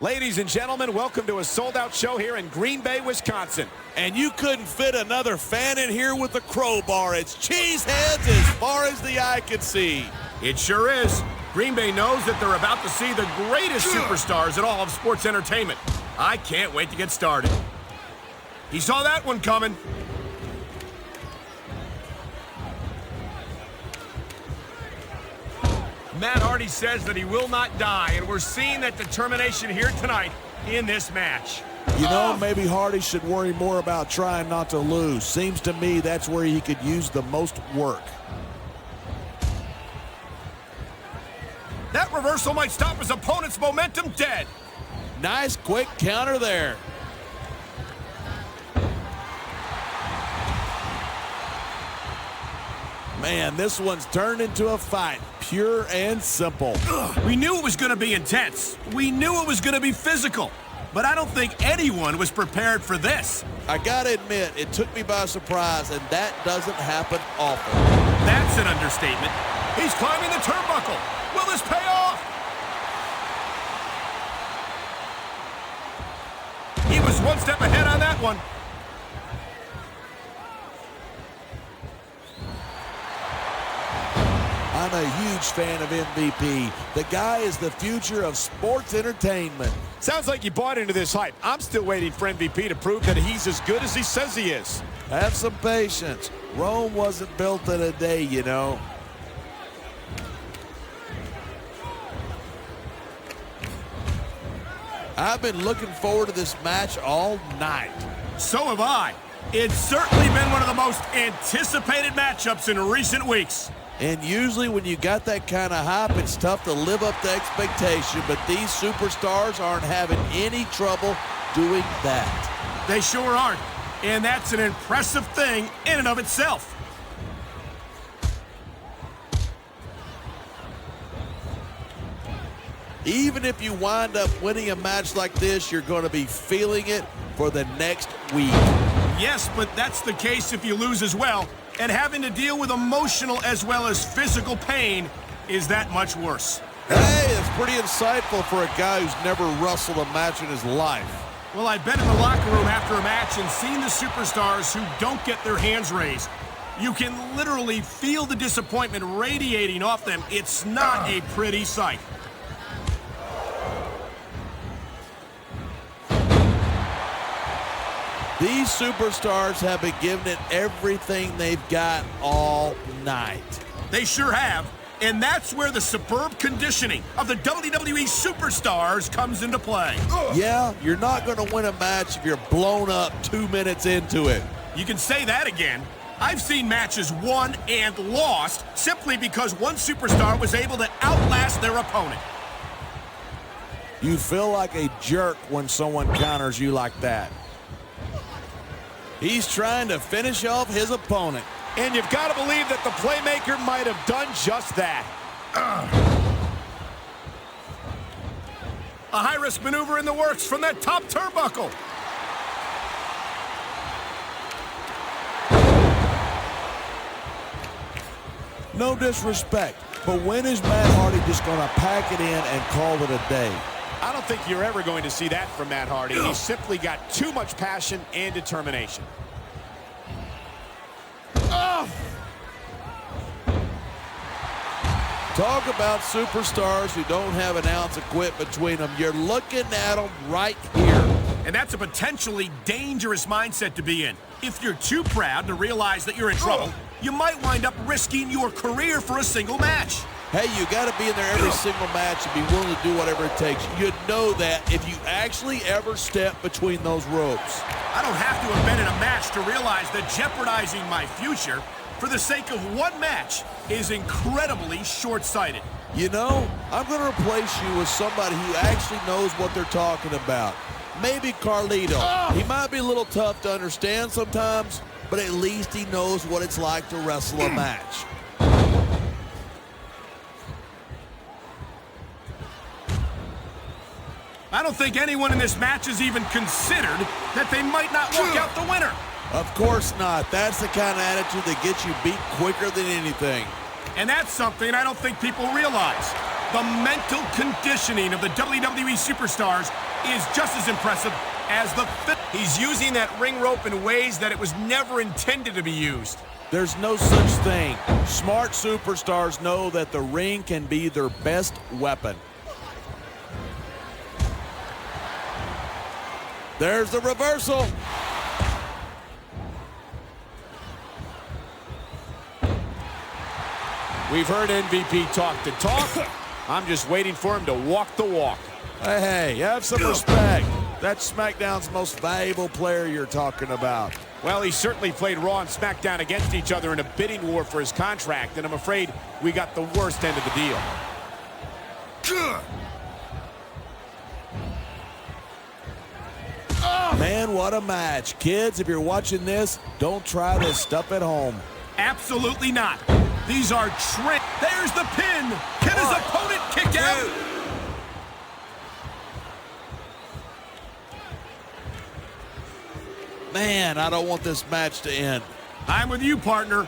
Ladies and gentlemen, welcome to a sold-out show here in Green Bay, Wisconsin. And you couldn't fit another fan in here with a crowbar. It's cheeseheads as far as the eye can see. It sure is. Green Bay knows that they're about to see the greatest superstars in all of sports entertainment. I can't wait to get started. He saw that one coming. Matt Hardy says that he will not die, and we're seeing that determination here tonight in this match. You know, maybe Hardy should worry more about trying not to lose. Seems to me that's where he could use the most work. That reversal might stop his opponent's momentum dead. Nice quick counter there. Man, this one's turned into a fight. Pure and simple. We knew it was going to be intense. We knew it was going to be physical. But I don't think anyone was prepared for this. I gotta admit, it took me by surprise, and that doesn't happen often. That's an understatement. He's climbing the turnbuckle. Will this pay off? He was one step ahead on that one. I'm a huge fan of MVP. The guy is the future of sports entertainment. Sounds like you bought into this hype. I'm still waiting for MVP to prove that he's as good as he says he is. Have some patience. Rome wasn't built in a day, you know. I've been looking forward to this match all night. So have I. It's certainly been one of the most anticipated matchups in recent weeks. And usually when you got that kind of hype, it's tough to live up to expectation, but these superstars aren't having any trouble doing that. They sure aren't, and that's an impressive thing in and of itself. Even if you wind up winning a match like this, you're going to be feeling it for the next week. Yes, but that's the case if you lose as well. And having to deal with emotional as well as physical pain is that much worse. Hey, it's pretty insightful for a guy who's never wrestled a match in his life. Well, I've been in the locker room after a match and seen the superstars who don't get their hands raised. You can literally feel the disappointment radiating off them. It's not a pretty sight. These superstars have been giving it everything they've got all night. They sure have, and that's where the superb conditioning of the WWE superstars comes into play. Yeah, you're not going to win a match if you're blown up 2 minutes into it. You can say that again. I've seen matches won and lost simply because one superstar was able to outlast their opponent. You feel like a jerk when someone counters you like that. He's trying to finish off his opponent. And you've got to believe that the playmaker might have done just that. A high-risk maneuver in the works from that top turnbuckle. No disrespect, but when is Matt Hardy just going to pack it in and call it a day? I don't think you're ever going to see that from Matt Hardy. He's simply got too much passion and determination. Talk about superstars who don't have an ounce of quit between them. You're looking at them right here. And that's a potentially dangerous mindset to be in. If you're too proud to realize that you're in trouble, you might wind up risking your career for a single match. Hey, you got to be in there every single match and be willing to do whatever it takes. You'd know that if you actually ever step between those ropes. I don't have to have been in a match to realize that jeopardizing my future for the sake of one match is incredibly short-sighted. You know, I'm going to replace you with somebody who actually knows what they're talking about. Maybe Carlito. He might be a little tough to understand sometimes, but at least he knows what it's like to wrestle a match. I don't think anyone in this match has even considered that they might not walk out the winner. Of course not. That's the kind of attitude that gets you beat quicker than anything. And that's something I don't think people realize. The mental conditioning of the WWE superstars is just as impressive as the fit. He's using that ring rope in ways that it was never intended to be used. There's no such thing. Smart superstars know that the ring can be their best weapon. There's the reversal. We've heard MVP talk the talk. I'm just waiting for him to walk the walk. Hey, have some respect. That's SmackDown's most valuable player you're talking about. Well, he certainly played Raw and SmackDown against each other in a bidding war for his contract, and I'm afraid we got the worst end of the deal. Man, what a match. Kids, if you're watching this, don't try this stuff at home. Absolutely not. These are There's the pin. Can his opponent kick out? Man, I don't want this match to end. I'm with you, partner,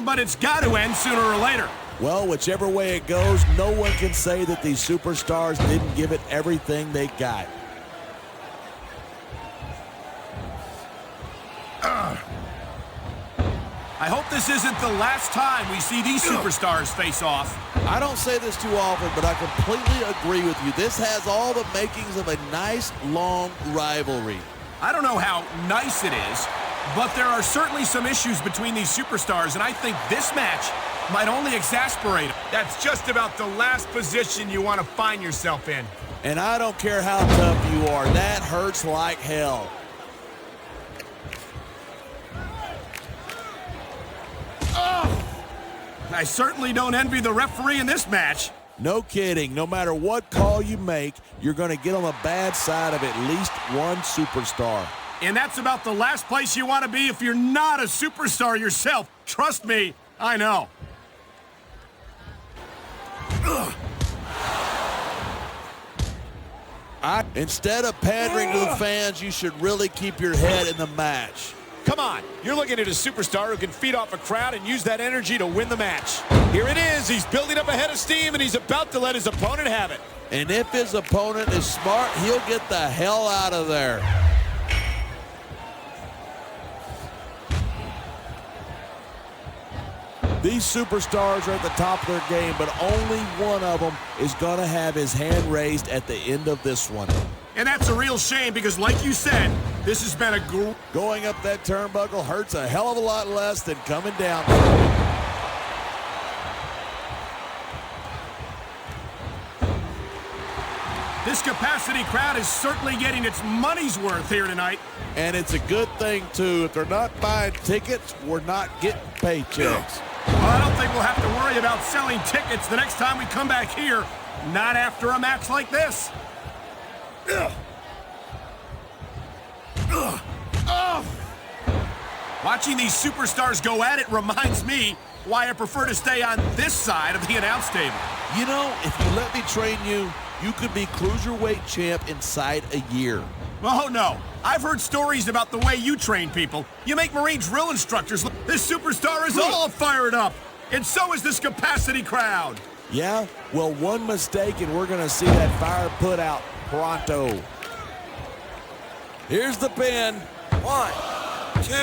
but it's got to end sooner or later. Well, whichever way it goes, no one can say that these superstars didn't give it everything they got. I hope this isn't the last time we see these superstars face off. I don't say this too often, but I completely agree with you. This has all the makings of a nice, long rivalry. I don't know how nice it is, but there are certainly some issues between these superstars, and I think this match might only exasperate them. That's just about the last position you want to find yourself in. And I don't care how tough you are. That hurts like hell. I certainly don't envy the referee in this match. No kidding. No matter what call you make, you're going to get on the bad side of at least one superstar. And that's about the last place you want to be if you're not a superstar yourself. Trust me, I know. Instead of pandering to the fans, you should really keep your head in the match. Come on, you're looking at a superstar who can feed off a crowd and use that energy to win the match. Here it is. He's building up a head of steam, and he's about to let his opponent have it. And if his opponent is smart, he'll get the hell out of there. These superstars are at the top of their game, but only one of them is going to have his hand raised at the end of this one. And that's a real shame because, like you said, this has been a going up that turnbuckle hurts a hell of a lot less than coming down. This capacity crowd is certainly getting its money's worth here tonight. And it's a good thing, too. If they're not buying tickets, we're not getting paychecks. Well, I don't think we'll have to worry about selling tickets the next time we come back here. Not after a match like this. Watching these superstars go at it reminds me why I prefer to stay on this side of the announce table. You know, if you let me train you, you could be cruiserweight champ inside a year. Oh, no. I've heard stories about the way you train people. You make Marine drill instructors. This superstar is all fired up. And so is this capacity crowd. Yeah? Well, one mistake and we're going to see that fire put out pronto. Here's the pin. 1, 2.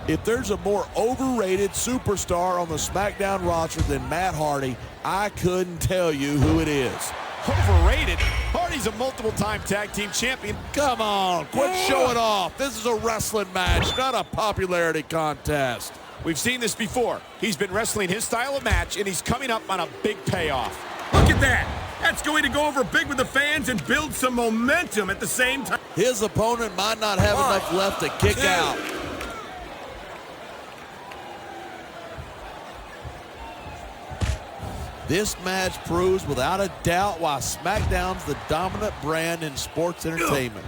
If there's a more overrated superstar on the SmackDown roster than Matt Hardy, I couldn't tell you who it is. Overrated? Hardy's a multiple-time tag team champion. Come on, quit showing off. This is a wrestling match, not a popularity contest. We've seen this before. He's been wrestling his style of match, and he's coming up on a big payoff. Look at that. That's going to go over big with the fans and build some momentum at the same time. His opponent might not have enough left to kick out. This match proves without a doubt why SmackDown's the dominant brand in sports entertainment.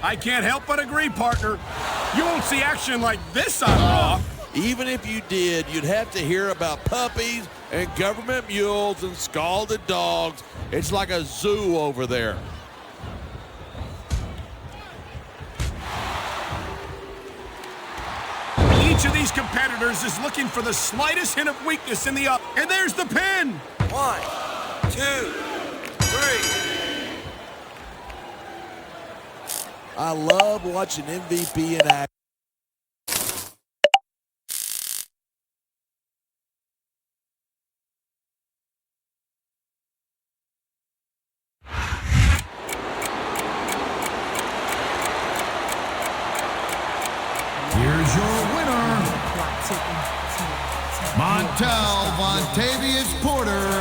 I can't help but agree, partner. You won't see action like this on Raw. Even if you did, you'd have to hear about puppies and government mules and scalded dogs. It's like a zoo over there. Each of these competitors is looking for the slightest hint of weakness in the up. And there's the pin. 1, 2, 3. I love watching MVP in action. Here's your winner, Montel Vontavious Porter,